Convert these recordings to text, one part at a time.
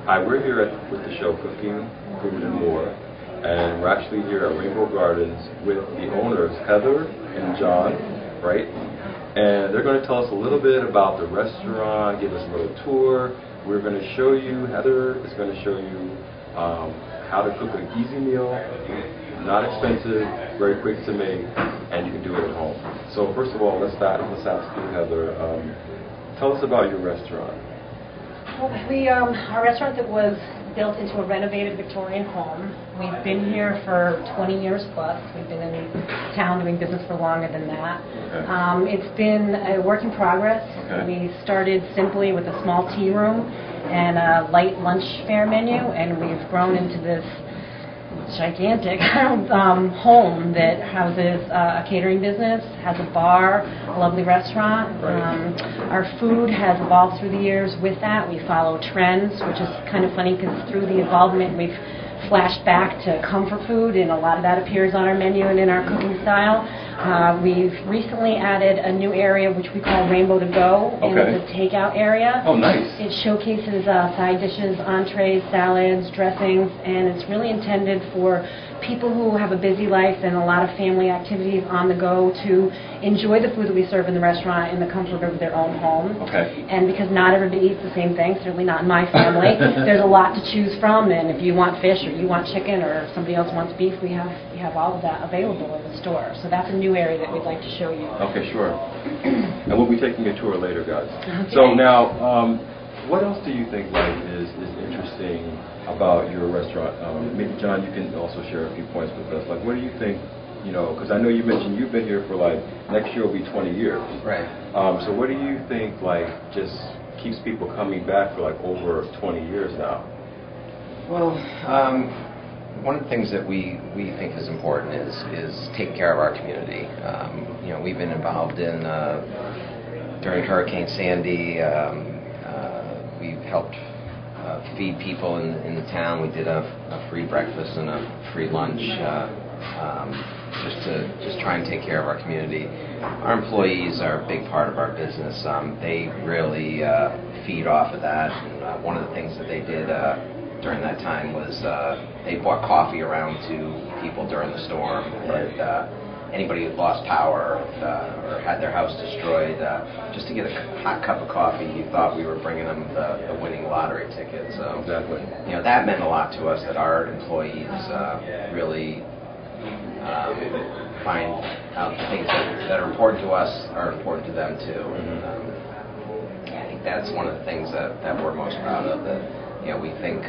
Hi, we're here with the show Cooking, Food, and More, and we're actually here at Rainbow Gardens with the owners, Heather and John, right? And they're going to tell us a little bit about the restaurant, give us a little tour. We're going to show you, Heather is going to show you how to cook an easy meal, not expensive, very quick to make, and you can do it at home. So first of all, let's ask you, Heather, tell us about your restaurant. Well, our restaurant that was built into a renovated Victorian home. We've been here for 20 years plus. We've been in town doing business for longer than that. Okay. It's been a work in progress. Okay. We started simply with a small tea room and a light lunch fare menu, and we've grown into this gigantic home that houses a catering business, has a bar, a lovely restaurant. Right. Our food has evolved through the years with that. We follow trends, which is kind of funny because through the evolvement we've flashed back to comfort food, and a lot of that appears on our menu and in our cooking style. We've recently added a new area which we call Rainbow to Go, and it's a takeout area. Oh, nice. It showcases side dishes, entrees, salads, dressings, and it's really intended for people who have a busy life and a lot of family activities on the go to enjoy the food that we serve in the restaurant in the comfort of their own home. Okay. And because not everybody eats the same thing, certainly not in my family, there's a lot to choose from, and if you want fish or you want chicken or somebody else wants beef, we have all of that available in the store. So that's a new area that we'd like to show you. Okay, sure. And we'll be taking a tour later, guys. Okay. So now, what else do you think is interesting about your restaurant? Maybe John, you can also share a few points with us. Like, what do you think? Because I know you mentioned you've been here for next year will be 20 years. Right. So what do you think just keeps people coming back for over 20 years now? Well, one of the things that we think is important is taking care of our community. We've been involved in during Hurricane Sandy. We've helped feed people in the town. We did a free breakfast and a free lunch just try and take care of our community. Our employees are a big part of our business. They really feed off of that. And, one of the things that they did during that time was they bought coffee around to people during the storm. And anybody who lost power or had their house destroyed, just to get a hot cup of coffee, you thought we were bringing them the winning lottery ticket. So exactly. That meant a lot to us, that our employees really find out the things that are important to us are important to them too. And I think that's one of the things that we're most proud of, that we think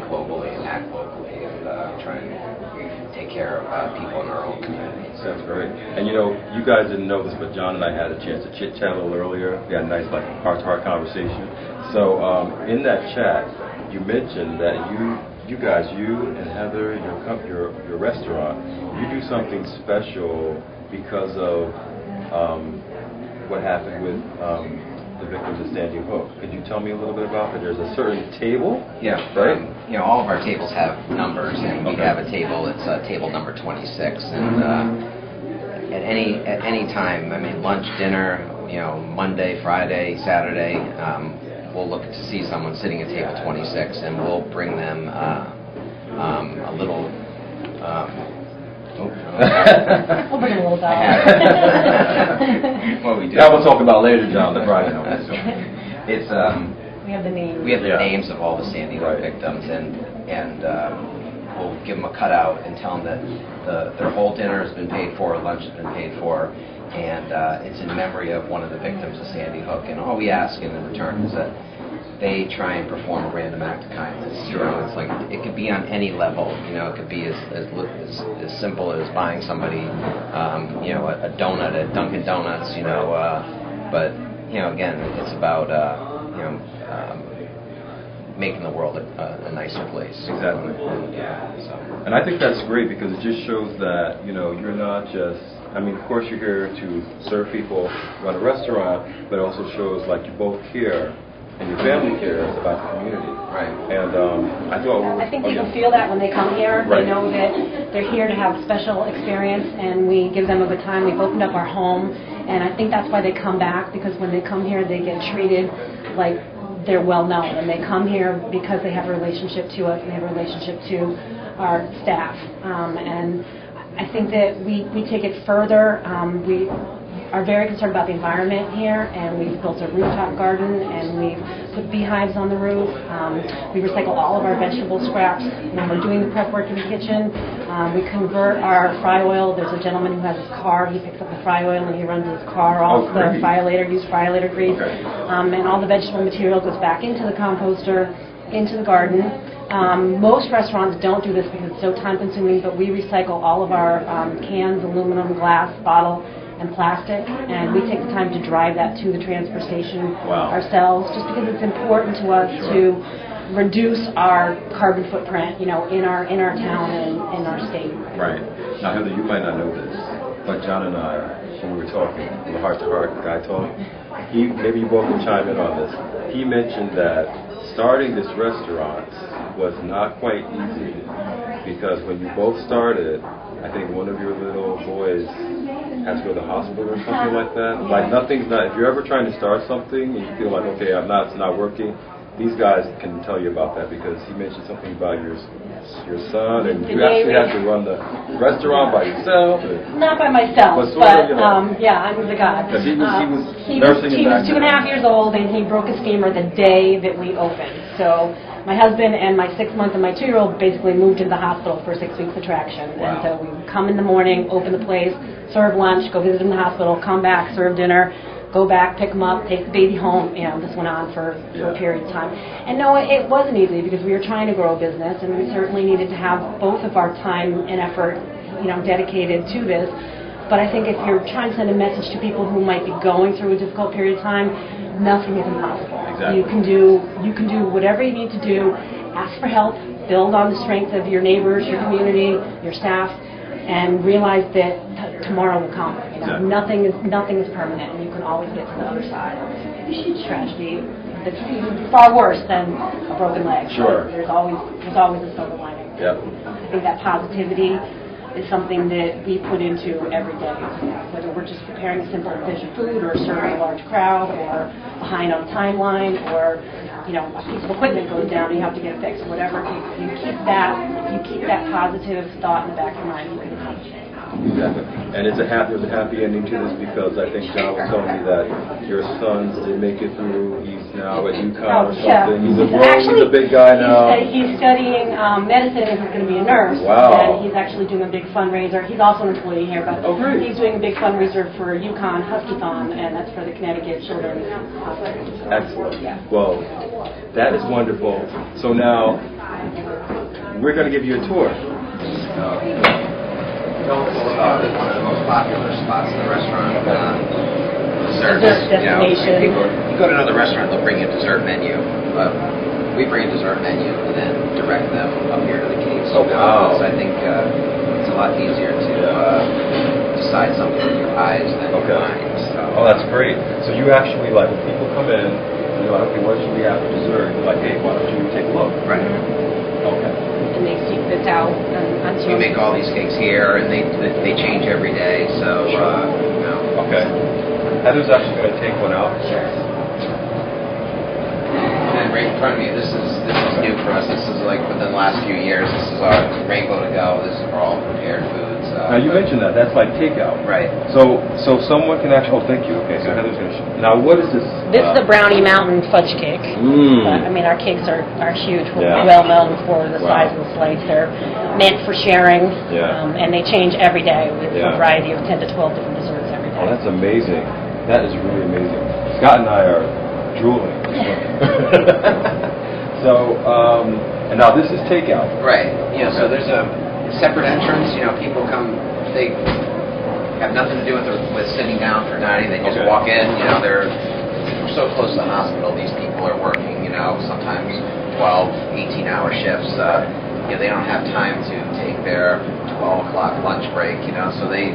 globally and act locally, and try and take care of people in our own community. Sounds great. And you guys didn't know this, but John and I had a chance to chit chat a little earlier. We had a nice heart-to-heart conversation. So in that chat, you mentioned that you guys, and Heather, your restaurant, you do something special because of what happened with the victims of Sandy Hook. Could you tell me a little bit about that? There's a certain table? Yeah. Right? All of our tables have numbers, and we have a table, it's table number 26, and at any time, lunch, dinner, Monday, Friday, Saturday, we'll look to see someone sitting at table 26, and we'll bring them a little. We'll bring a little doll. What we do. That we'll talk about later, John. The bride. It's we have the names. We have the names of all the Sandy Hook victims, and we'll give them a cutout and tell them that their whole dinner has been paid for, lunch has been paid for, and it's in memory of one of the victims of Sandy Hook. And all we ask in return is that they try and perform a random act of kindness. It's like, it could be on any level. It could be as simple as buying somebody, a donut at Dunkin' Donuts. But again, it's about making the world a nicer place. Exactly. And I think that's great, because it just shows that you're not just. Of course, you're here to serve people, run a restaurant, but it also shows you both care. And your family cares about the community. Right. And I think people feel that when they come here. Right. They know that they're here to have a special experience, and we give them a good time. We've opened up our home, and I think that's why they come back, because when they come here, they get treated like they're well known, and they come here because they have a relationship to us and they have a relationship to our staff. And I think that we take it further. We are very concerned about the environment here, and we've built a rooftop garden, and we've put beehives on the roof. We recycle all of our vegetable scraps when we're doing the prep work in the kitchen. We convert our fry oil. There's a gentleman who has his car. He picks up the fry oil and he runs his car off the used fryolator grease. And all the vegetable material goes back into the composter, into the garden. Most restaurants don't do this because it's so time-consuming, but we recycle all of our cans, aluminum, glass, bottle, and plastic, and we take the time to drive that to the transfer station ourselves, just because it's important to us to reduce our carbon footprint, in our town and in our state. Right. Now, Heather, you might not know this, but John and I, when we were talking, the heart-to-heart guy talk, maybe you both can chime in on this. He mentioned that starting this restaurant was not quite easy because when you both started, I think one of your little boys had to go to the hospital or something like that. Like if you're ever trying to start something and you feel like, okay, it's not working, these guys can tell you about that because he mentioned something about your son, and you actually have to run the restaurant by yourself. Not by myself, but I'm the guy. Because he was nursing He was 2.5 years old, and he broke his femur the day that we opened. So my husband and my 6-month and my 2-year-old basically moved into the hospital for 6 weeks of traction. And so we would come in the morning, open the place, serve lunch, go visit him in the hospital, come back, serve dinner, go back, pick him up, take the baby home. This went on for a period of time. And no, it wasn't easy because we were trying to grow a business, and we certainly needed to have both of our time and effort, dedicated to this. But I think if you're trying to send a message to people who might be going through a difficult period of time, nothing is impossible. Exactly. You can do whatever you need to do. Ask for help. Build on the strength of your neighbors, your community, your staff, and realize that tomorrow will come. Exactly. Nothing is permanent, and you can always get to the other side. It's a huge tragedy. It's far worse than a broken leg. Sure. There's always a silver lining. Yep. I think that positivity is something that we put into every day, whether we're just preparing a simple dish of food or serving a large crowd or behind on a timeline or a piece of equipment goes down and you have to get it fixed, whatever. If you keep that positive thought in the back of your mind, you can accomplish it. Exactly. And there's a happy ending to this because I think John was telling me that your son did make it through. He's now at UConn or something. He's a big guy now. He's studying medicine and he's going to be a nurse. Wow. And he's actually doing a big fundraiser. He's also an employee here, but he's doing a big fundraiser for UConn Huskython, and that's for the Connecticut Children's Hospital. Excellent. Yeah. Well, that is wonderful. So now we're going to give you a tour. One of the most popular spots in the restaurant. Desserts. Destination. You go to another restaurant, they'll bring you a dessert menu. We bring a dessert menu and then direct them up here to the case. Oh, wow. So I think it's a lot easier to decide something with your eyes than your mind. So. Oh, that's great. So you actually, when people come in, okay, what should we have for dessert? You're like, hey, why don't you take a look? Right. Okay. And they seek this out. We make all these cakes here, and they change every day. So, Okay. Heather's actually going to take one out. Sure. And right in front of me, this is new for us. This is within the last few years. This is our Rainbow to Go. This is for all prepared foods. Now you mentioned that's like takeout. Right. So someone can actually. Oh, thank you. Okay, so Heather's going to show. Now what is this? This is the Brownie Mountain fudge cake. Our cakes are huge. We're well known for the size of the slice. They're meant for sharing, and they change every day with a variety of 10 to 12 different desserts every day. Oh, that's amazing. That is really amazing. Scott and I are drooling. So, and now this is takeout. Right. So there's a separate entrance. People come. They have nothing to do with sitting down for dining. They just walk in. We're so close to the hospital. These people are working. Sometimes 12, 18-hour shifts. They don't have time to take their 12 o'clock lunch break. So they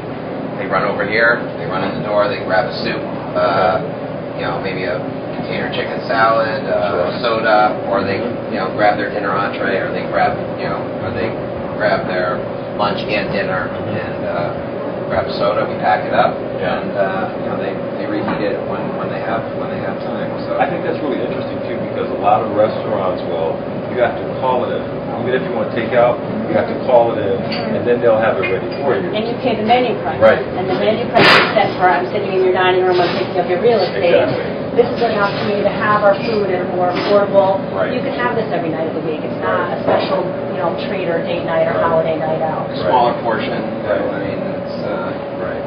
run over here. They run in the door. They grab a soup. Maybe a container chicken salad, soda, or they grab their dinner entree, or they grab their lunch and dinner, and grab a soda, we pack it up, Yeah. and they reheat it when they have time. So I think that's really interesting too, because a lot of restaurants you have to call it in. Even if you want to take out, you have to call it in, and then they'll have it ready for you. And you pay the menu price. Right. And the menu price is set for, I'm sitting in your dining room, I'm taking up your real estate. Exactly. This is an opportunity to have our food at a more affordable. Right. You can have this every night of the week. It's not a special, treat or date night or holiday night out. smaller portion. Right. I mean, it's. Right.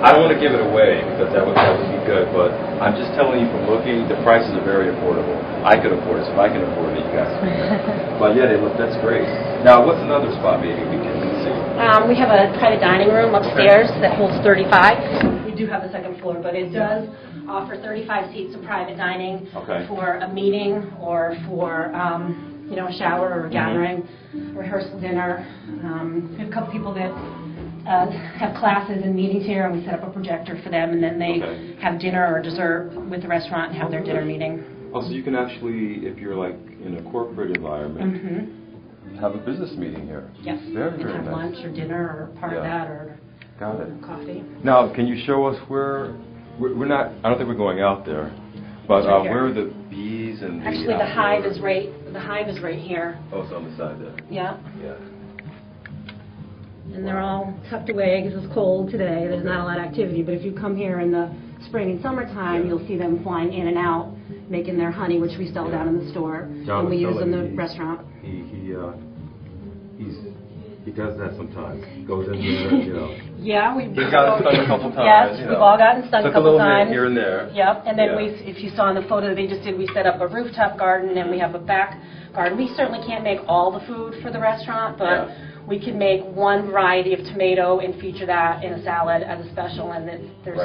I don't want to give it away because that would be good, but I'm just telling you from looking, the prices are very affordable. I could afford it, so if I can afford it, you guys can. But yeah, that's great. Now, what's another spot maybe we can see? We have a private dining room upstairs that holds 35. We do have the second floor, but it does offer 35 seats of private dining for a meeting or for a shower or a gathering, rehearsal dinner. We have a couple people that have classes and meetings here, and we set up a projector for them, and then they have dinner or dessert with the restaurant and have their dinner meeting. Oh, so you can actually, if you're like in a corporate environment, have a business meeting here. Yes. Very, and very have nice. lunch or dinner or part of that or Got it. coffee. Now, can you show us where we're not? I don't think we're going out there, but right where are the bees and actually the hive is right. The hive is right here. Oh, it's on the side there. Yeah. Yeah. And they're all tucked away because it's cold today. There's not a lot of activity. But if you come here in the spring and summertime, you'll see them flying in and out, making their honey, which we sell down in the store, John and we was use in the telling me restaurant. He does that sometimes. Goes in there, Yeah, we've gotten stung a couple Yes, times. we've all gotten stung a couple little times. hit here and there. Yep, and then Yeah. if you saw in the photo that they just did, we set up a rooftop garden and we have a back garden. We certainly can't make all the food for the restaurant, but we can make one variety of tomato and feature that in a salad as a special, and there's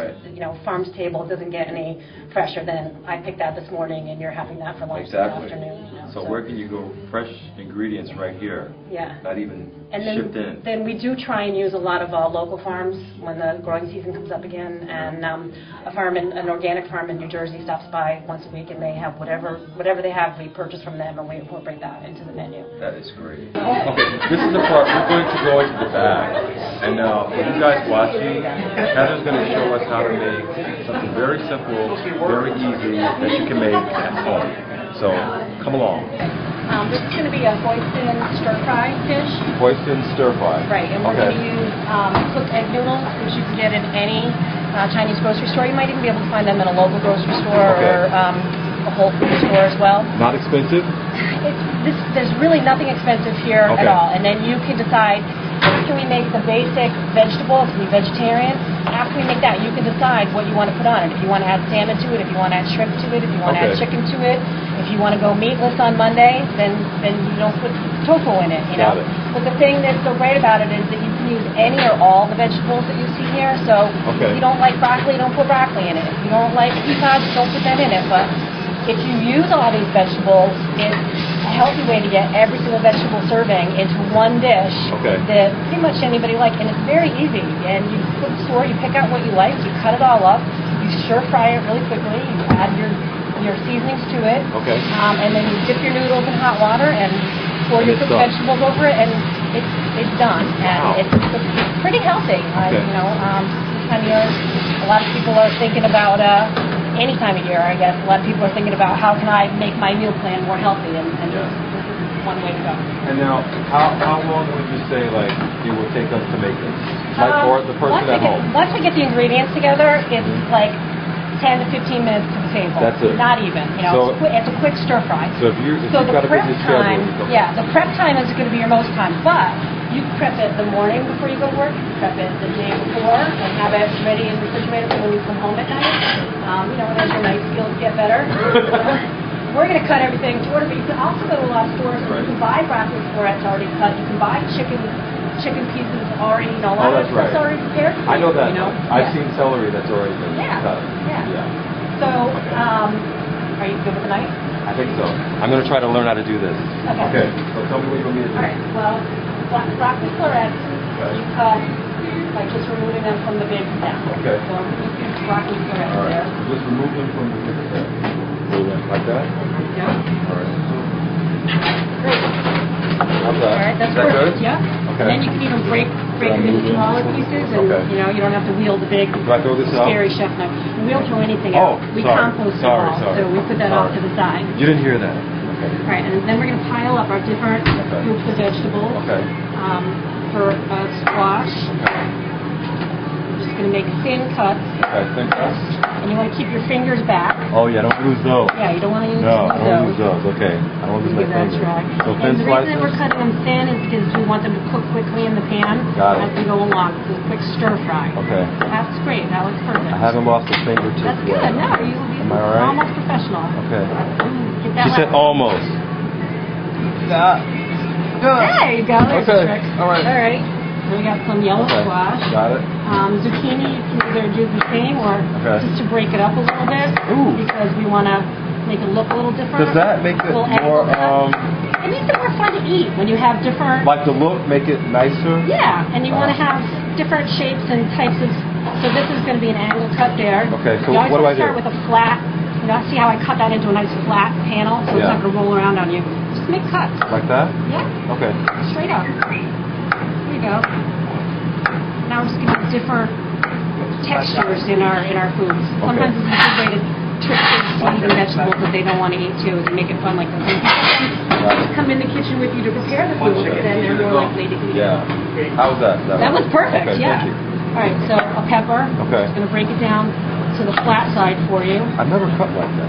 farm's table doesn't get any fresher than I picked that this morning and you're having that for lunch this afternoon. So where can you go? Fresh ingredients right here. Yeah. Not even And shipped in. then we do try and use a lot of local farms when the growing season comes up again. And an organic farm in New Jersey stops by once a week, and they have whatever they have, we purchase from them, and we incorporate that into the menu. That is great. Okay, this is the part we're going to go into the back. And now, for you guys watching, Heather's going to show us how to make something very simple, very easy that you can make at home. So come along. This is going to be a hoisin stir-fry dish. Hoisin stir-fry. Right, and we're going to use cooked egg noodles, which you can get in any Chinese grocery store. You might even be able to find them in a local grocery store or a Whole Foods store as well. Not expensive? There's really nothing expensive here at all. And then you can decide, after we make the basic vegetables, we vegetarian, after we make that, you can decide what you want to put on it. If you want to add salmon to it, if you want to add shrimp to it, if you want to add chicken to it, if you want to go meatless on Monday, then you don't put tofu in it, Got it. But the thing that's so great about it is that you can use any or all the vegetables that you see here. So if you don't like broccoli, don't put broccoli in it. If you don't like peacock, don't put that in it. But if you use all these vegetables, it's a healthy way to get every single vegetable serving into one dish that pretty much anybody likes. And it's very easy. And you go to the store, you pick out what you like, you cut it all up, you stir-fry it really quickly, you add your seasonings to it, and then you dip your noodles in hot water and pour your cooked vegetables over it, and it's done. And it's pretty healthy. This time of year, a lot of people are thinking about any time of year, I guess. A lot of people are thinking about how can I make my meal plan more healthy, and this is one way to go. And now, how long would you say it would take us to make this? Or the person at home? Once we get the ingredients together, it's like 10 to 15 minutes to the table. That's it. Not even. So, it's a quick stir fry. So if you've got a busy schedule, the prep time is going to be your most time, but you prep it the morning before you go to work, prep it the day before, and have it ready in the refrigerator for when you come home at night. And as your night skills get better. We're going to cut everything to order, but you can also go to a lot of stores and you can buy broccoli florets already cut. You can buy chicken pieces already, a lot of stuff's already prepared. I know that. I've seen celery that's already been cut. Yeah. So, are you good with the knife? I think so. I'm going to try to learn how to do this. Okay. So tell me what you want me to do. All right. Well, broccoli florets, you cut by just removing them from the big stem. Okay. So you can broccoli florets there. Just remove them from the big stem. Like that? Yeah. All right. Great. How's that? All right, that's Is that perfect. good? Yeah. Okay. And then you can even break break them into smaller pieces, and Okay. you don't have to wield the big, Do I throw this out? scary chef knife. We don't throw anything Oh, out. We sorry. compost it Sorry, all, sorry. so we put that off to the side. You didn't hear that. Okay. All right, and then we're going to pile up our different groups of vegetables. Okay. For squash, Okay. we're just going to make thin cuts, Okay. Thank you. and you want to keep your fingers back. Oh yeah, don't lose those. Yeah, you don't want to use No, I don't lose those. those. Okay. I don't lose my Give that a fingers. try. So And thin the reason slices. that we're cutting them thin is because we want them to cook quickly in the pan Got it. as we go along. It's a quick stir fry. Okay. That's great. That looks perfect. I haven't lost a fingertip That's yet. good. No, you Am I all right? almost professional. Okay. Get that She said last- almost. Yeah. There you go. There's Okay. a trick. All right. All right. So we got some yellow Okay. squash. Got it. Zucchini, you can either do the same or Okay. just to break it up a little bit Ooh. because we want to make it look a little different. Does that make it Little more angle cut. It makes it more fun to eat when you have different. like the look? Make it nicer? Yeah, and you want to have different shapes and types of. So this is going to be an angle cut there. Okay, so you always what do want I to start do? with a flat. You know, see how I cut that into a nice flat panel, so it's Yeah. not going to roll around on you. Just make cuts. Like that? Yeah, Okay. straight up. There you go. Now we're just going to have different textures in our foods. Sometimes it's a good way to trick kids to eat vegetables that they don't want to eat too, to make it fun like this. When people come in the kitchen with you to prepare the food, then they're more likely to eat. Yeah. How was that? That was perfect, Okay, yeah. Thank you. All right, so a pepper. Okay. Just going to break it down to the flat side for you. I've never cut like that.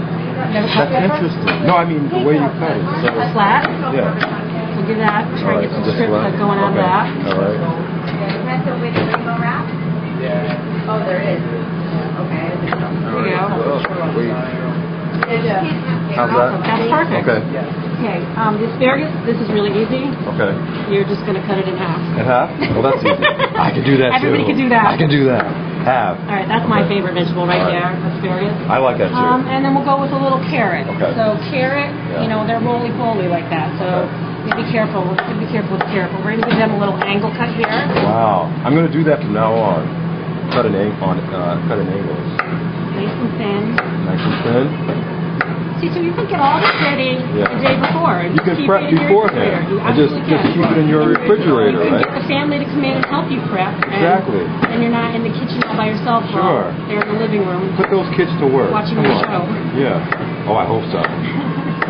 Never cut That's pepper? interesting. No, I mean the way you cut it. So, Flat. yeah. So do that. Try All and get some just strips flat. that going out of Okay. that. All right. Oh, there is. Okay. There you go. Wait. How's Awesome. that? That's perfect. Okay. Okay. The asparagus, this is really easy. Okay. You're just going to cut it in half. In half? Well, that's easy. I can do that too. Everybody can do that. I can do that. Half. All right, that's my favorite vegetable right All right. there, asparagus. I like that too. And then we'll go with a little carrot. Okay. So carrot, Yeah. they're roly-poly like that. So you be careful. We're going to be careful with the carrot. But we're going to give them a little angle cut here. Wow. I'm going to do that from now on. Cut in angles. Nice and thin. Nice and thin. See, so you can get all this ready Yeah. the day before. And You just can keep prep it in your beforehand. refrigerator. You And just absolutely keep it in your refrigerator, You can right? get the family to come in and help you prep. Exactly. And you're not in the kitchen all by yourself. Sure. They're in the living room. Put those kids to work. Watching Come the on. show. Yeah. Oh, I hope so.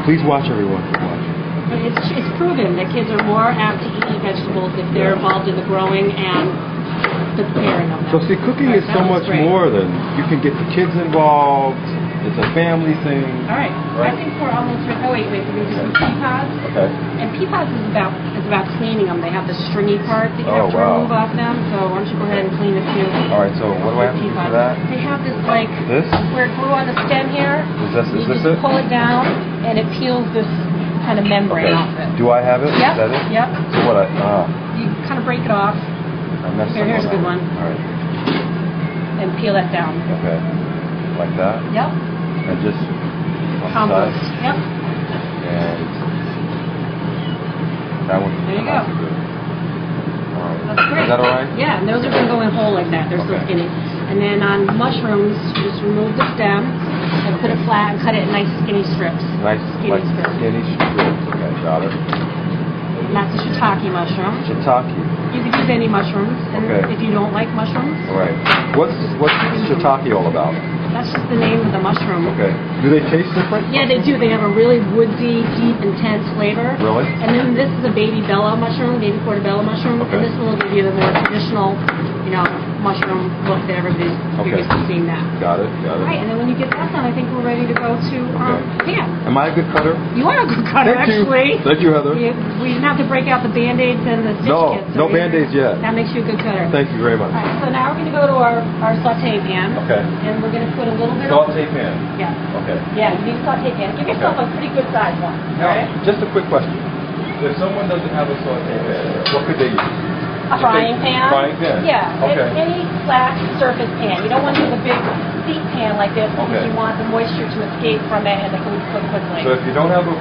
Please watch everyone. Watch. But it's proven that kids are more apt to eat vegetables if they're involved in the growing and the preparing of them. So see, cooking is so That was much great. more than you can get the kids involved. It's a family thing. All right. I think we're almost ready. Oh, wait. We're going to do some pea pods. Okay. And pea pods is about cleaning them. They have the stringy part that you Oh, have to wow. remove off them. So why don't you go ahead and clean a few. All right. So what do I have to pea do for pods. that? They have this like This? where it grew on the stem here. Is You this just it? pull it down and it peels this kind of membrane Okay. off it. Do I have it? Yep. Is that it? Yep. So what? You kind of break it off I messed Here's a good one. All right. and peel that down. Okay. Like that. Yep. And just on the Compost. side. Yep. And that one. There you go. That's good. All right. That's great. Is that all right? Yeah, and those are going to go in whole like that. They're so Okay. skinny. And then on mushrooms, you just remove the stem and put it flat and cut it in nice skinny strips. Nice, Skinny like strips. skinny strips. Okay, got it. And that's a shiitake mushroom. Shiitake. You could use any mushrooms, and Okay. if you don't like mushrooms, All right. What's shiitake all about? that's just the name of the mushroom. Okay. Do they taste different? Yeah, they do. They have a really woodsy, deep, intense flavor. Really? And then this is a baby bella mushroom, baby portobello mushroom, Okay. and this one will give you the more traditional, mushroom look that everybody's Okay. used to seeing that. Got it. Got it. Right, and then when you get that done, I think we're ready to go to pan. Am I a good cutter? You are a good cutter, Thank you. actually. Thank you, Heather. We didn't have to break out the Band-Aids and the stitch No, kits. no Band-Aids yet. That makes you a good cutter. Thank you very much. All right, so now we're going to go to our saute pan. Okay. And we're going to put a little bit Saute pan. Yeah. Okay. Yeah, you need a saute pan. Give yourself a pretty good size one. Now, All right? just a quick question. If someone doesn't have a saute pan, what could they use? A frying pan? Frying pan? Yeah. Okay. Any flat surface pan. You don't want to use a big deep pan like this because Okay. you want the moisture to escape from it and the food to cook quickly. So if you don't have a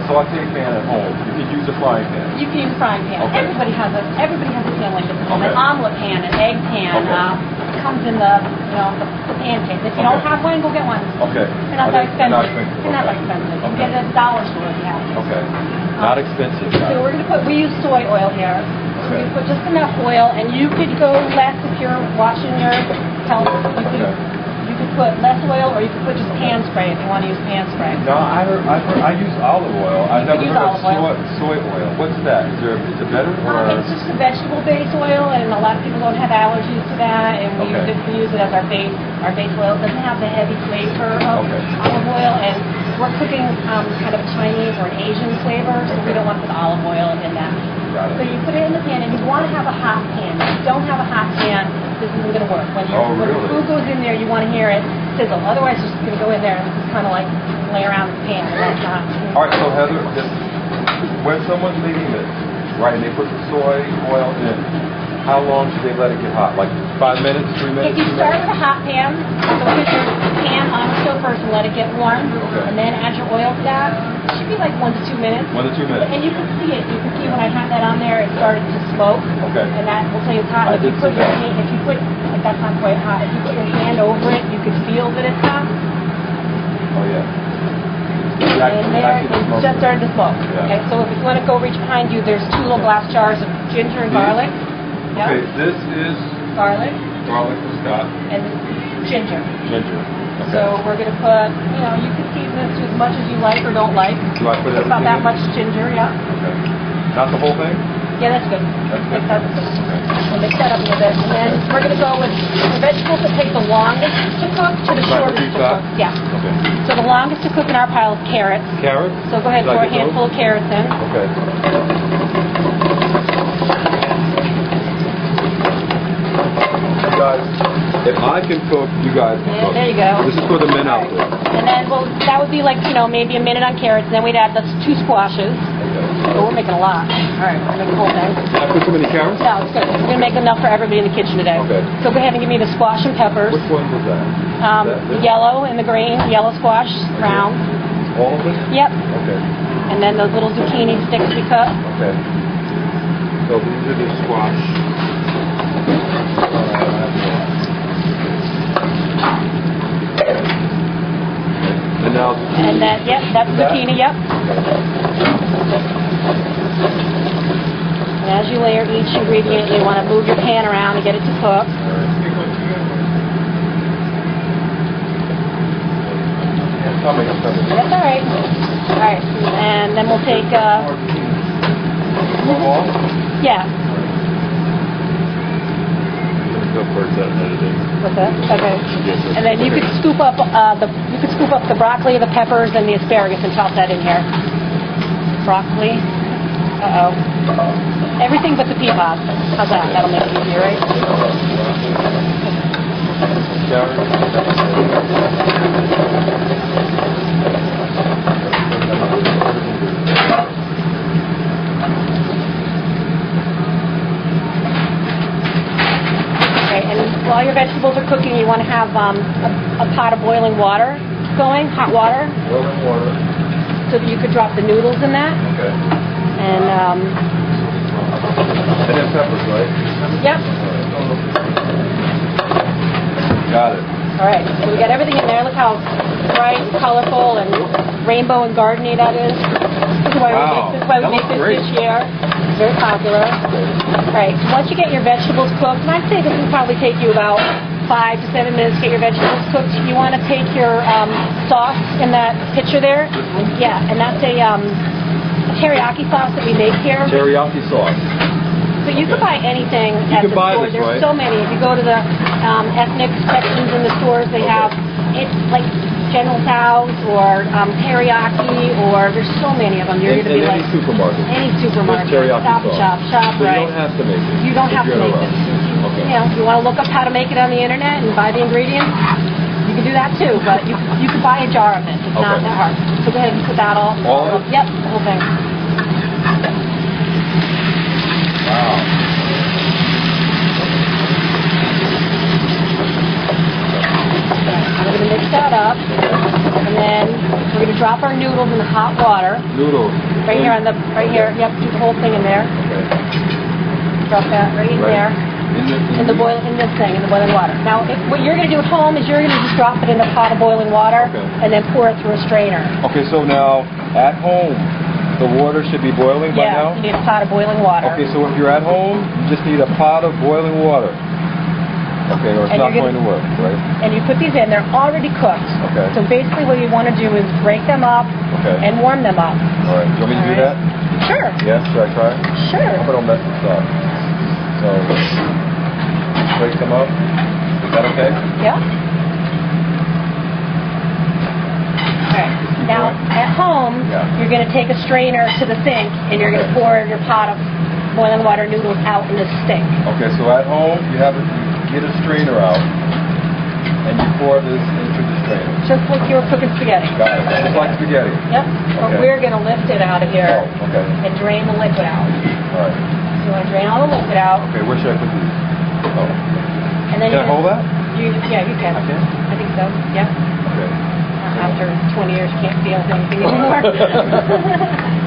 saute pan at home, you could use a frying pan. You can use a frying pan. Okay. Everybody has a pan like this at home. Okay. An omelet pan, an egg pan. Okay. It comes in the pancakes. If you don't Okay. have one, go get one. Okay. They're not Are that they- expensive. not expensive. They're not that Okay. expensive. You can Okay. get it at the dollar store if you have it. Okay. Not expensive. So we're going to we use soy oil here. So you put just enough oil, and you could go less if you're washing your television. You could put less oil, or you could put just pan spray if you want to use pan spray. No, I use olive oil. I've never use heard of olive soy oil. What's that? Is it better? Or? It's just a vegetable-based oil, and a lot of people don't have allergies to that, and we use it as our base oil. It doesn't have the heavy flavor of olive oil, and we're cooking kind of a Chinese or an Asian flavor, so we don't want to put olive oil in that. So you put it in the pan, and you want to have a hot pan. If you don't have a hot pan, this isn't going to work. When the food goes in there, you want to hear it sizzle. Otherwise, it's just going to go in there and just kind of like lay around the pan, and that's not. All right, so Heather, when someone's making this, right, and they put the soy oil in, how long should they let it get hot? Like 5 minutes, 3 minutes? If you start with a hot pan, so put your pan on the stove first and let it get warm, and then add your oil to that. It should be like 1 to 2 minutes. 1 to 2 minutes. And you can see it. You can see when I had that on there, it started to smoke. Okay. And that will tell you it's hot. If you put like that's not quite hot. If you put your hand over it, you can feel that it's hot. Oh yeah. And there, it just started to smoke. Yeah. Okay, so if you want to go reach behind you, there's 2 little glass jars of ginger and garlic. Yeah. Okay, this is Garlic. Garlic for Scott. And this is ginger. Ginger. Okay. So we're going to put, you can season this to as much as you like or don't like. Do I put It's about everything that in? much ginger, yeah. Okay. Not the whole thing? Yeah, that's good. That's good. That's good. We'll mix that up a little bit. And then we're going to go with the vegetables that take the longest to cook to the shortest to cook. Yeah. Okay. So the longest to cook in our pile is carrots. Carrots? So go ahead and Should pour I a get handful of carrots in. Okay. Guys, if I can cook, you guys can cook. There you go. This is for the men out there. And then, that would be like, maybe a minute on carrots. And then we'd add the 2 squashes. Okay. Oh, we're making a lot. All right, we're making the whole thing. Did I put too many carrots? No, it's good. We're going to make enough for everybody in the kitchen today. Okay. So go ahead and give me the squash and peppers. Which one was that? The yellow and the green. Yellow squash, brown. All of it? Yep. Okay. And then those little zucchini sticks we cut. Okay. So these are the squash. And now zucchini. And then, yep, that's zucchini, yep. And as you layer each ingredient, you want to move your pan around to get it to cook. I'm coming. That's all right. All right, and then we'll take, yeah. What's that? Okay. And then you could scoop up the broccoli, the peppers, and the asparagus and toss that in here. Broccoli. Everything but the pea pods. How's that? That'll make it easier, right? While your vegetables are cooking, you want to have a pot of boiling water going, hot water. Boiling water. So that you could drop the noodles in that. Okay. And then peppers, right? Yep. Got it. All right. So we got everything in there. Look how bright and colorful and rainbow and gardeny that is. This is why we make this dish here. It's very popular. All right. So once you get your vegetables cooked, and I'd say this will probably take you about 5 to 7 minutes to get your vegetables cooked. You want to take your sauce in that pitcher there. Yeah, and that's a teriyaki sauce that we make here. Teriyaki sauce. So you can buy anything at the store. There's so many. If you go to the ethnic sections in the stores, they have it like General Tso's or teriyaki, or there's so many of them. You're going to be like any supermarket. Any supermarket. Stop and shop, so right? You don't have to make it. You don't have to make it. Okay. You want to look up how to make it on the internet and buy the ingredients. You can do that too, but you can buy a jar of it. It's not that hard. So go ahead and put that all. All of it? Yep, the whole thing. Wow. We're going to mix that up, and then we're going to drop our noodles in the hot water. Noodles. Right here Yep, do the whole thing in there. Okay. Drop that right in there. In the boiling water. Now, what you're going to do at home is you're going to just drop it in a pot of boiling water, and then pour it through a strainer. Okay, so now at home, The water should be boiling by Yeah, now? you need a pot of boiling water. Okay, so if you're at home, you just need a pot of boiling water. Okay, or it's And not you're going to work, right? And you put these in, they're already cooked. Okay. So basically what you want to do is break them up Okay. and warm them up. All right. Do you want me to do All right. that? Sure. Yeah, should I try? Sure. I hope I don't mess this up. So, break them up. Is that okay? Yeah. Okay. Now, at home, Yeah. you're going to take a strainer to the sink and you're going to pour your pot of boiling water noodles out in the sink. Okay, so at home, you get a strainer out, and you pour this into the strainer. Just like you were cooking spaghetti. Got it. Just like spaghetti. Yep. But Okay. we're going to lift it out of here Oh, okay. and drain the liquid out. All right. So you want to drain all the liquid out. Okay, where should I put these? Oh. And then Can I hold that? Yeah, you can. I can? I think so. Yep. Okay. After 20 years, you can't feel anything anymore.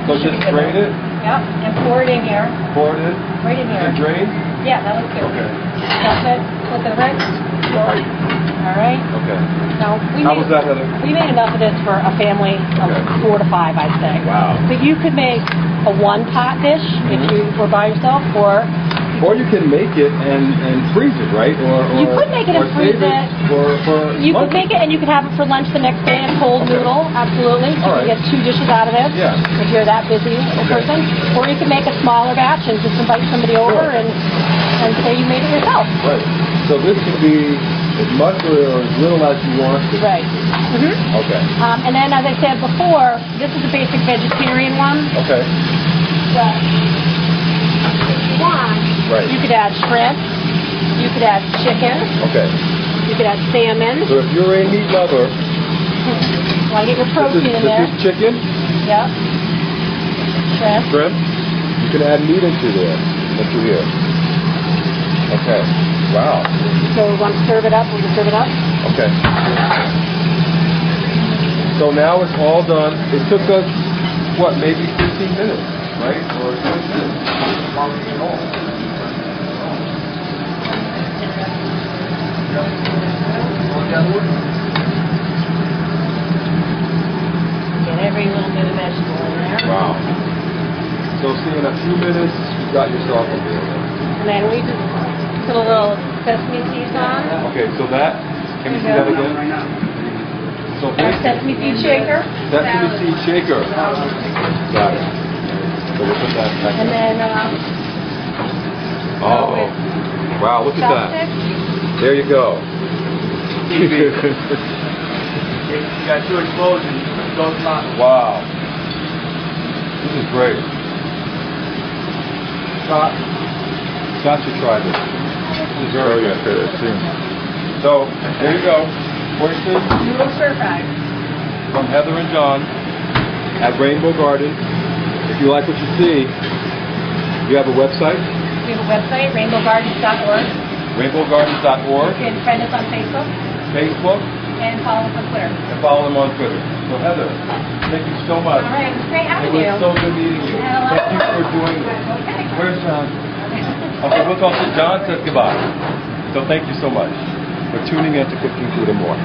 So just drain it, Yep. And pour it in here. pour it in. Right in Is here. it drained? Yeah, that looks good. Okay. That's it. Flip it right. All right. Okay. Now we How made, was that, Heather? we made enough of this for a family of Okay. 4 to 5, I'd say. Wow. But you could make a one-pot dish if Mhm. you were by yourself, Or you can make it and freeze it, right? Or You could make it and or save freeze it. for you could months. make it and you could have it for lunch the next day, a cold Okay. noodle. Absolutely. You All can right. get 2 dishes out of it Yeah. if you're that busy a Okay. person. Or you can make a smaller batch and just invite somebody over Sure. and say you made it yourself. Right. So this can be as much or as little as you want. Right. Mm-hmm. Okay. And then, as I said before, this is a basic vegetarian one. Okay. But if you want, Right. you could add shrimp, you could add chicken, Okay. you could add salmon. So if you're a meat lover, You want to get your protein in there. this is chicken, Yep. Shrimp. shrimp. You can add meat into here. Okay. Wow. So we want to serve it up. We can serve it up. Okay. So now it's all done. It took us, what, maybe 15 minutes, right? Or 20 minutes. Get every little bit of vegetable in there. Wow. So see, in a few minutes, you got yourself a meal. And then we just put a little sesame seeds on. Okay, so that, can we see that again? So Our sesame seed shaker. sesame seed shaker. Got it. So we'll put that back. And then Oh, wow, look at that. chopsticks. There you go. You got 2 explosions, those not. Wow. This is great. Scott should try this. This is very good. So, there you go. Oysters Noodle stir fry. from Heather and John at Rainbow Gardens. If you like what you see, you have a website, We have a website, rainbowgardens.org. rainbowgardens.org, You can friend us on Facebook Facebook, and follow us on Twitter. and follow them on Twitter. So Heather, thank you so much. All right, it was great It having was you. so good meeting you. Had a lot Thank you of for fun. doing this. Okay. Where's John? Okay, we'll talk to John. Says goodbye. So thank you so much for tuning in to Cooking Food and More.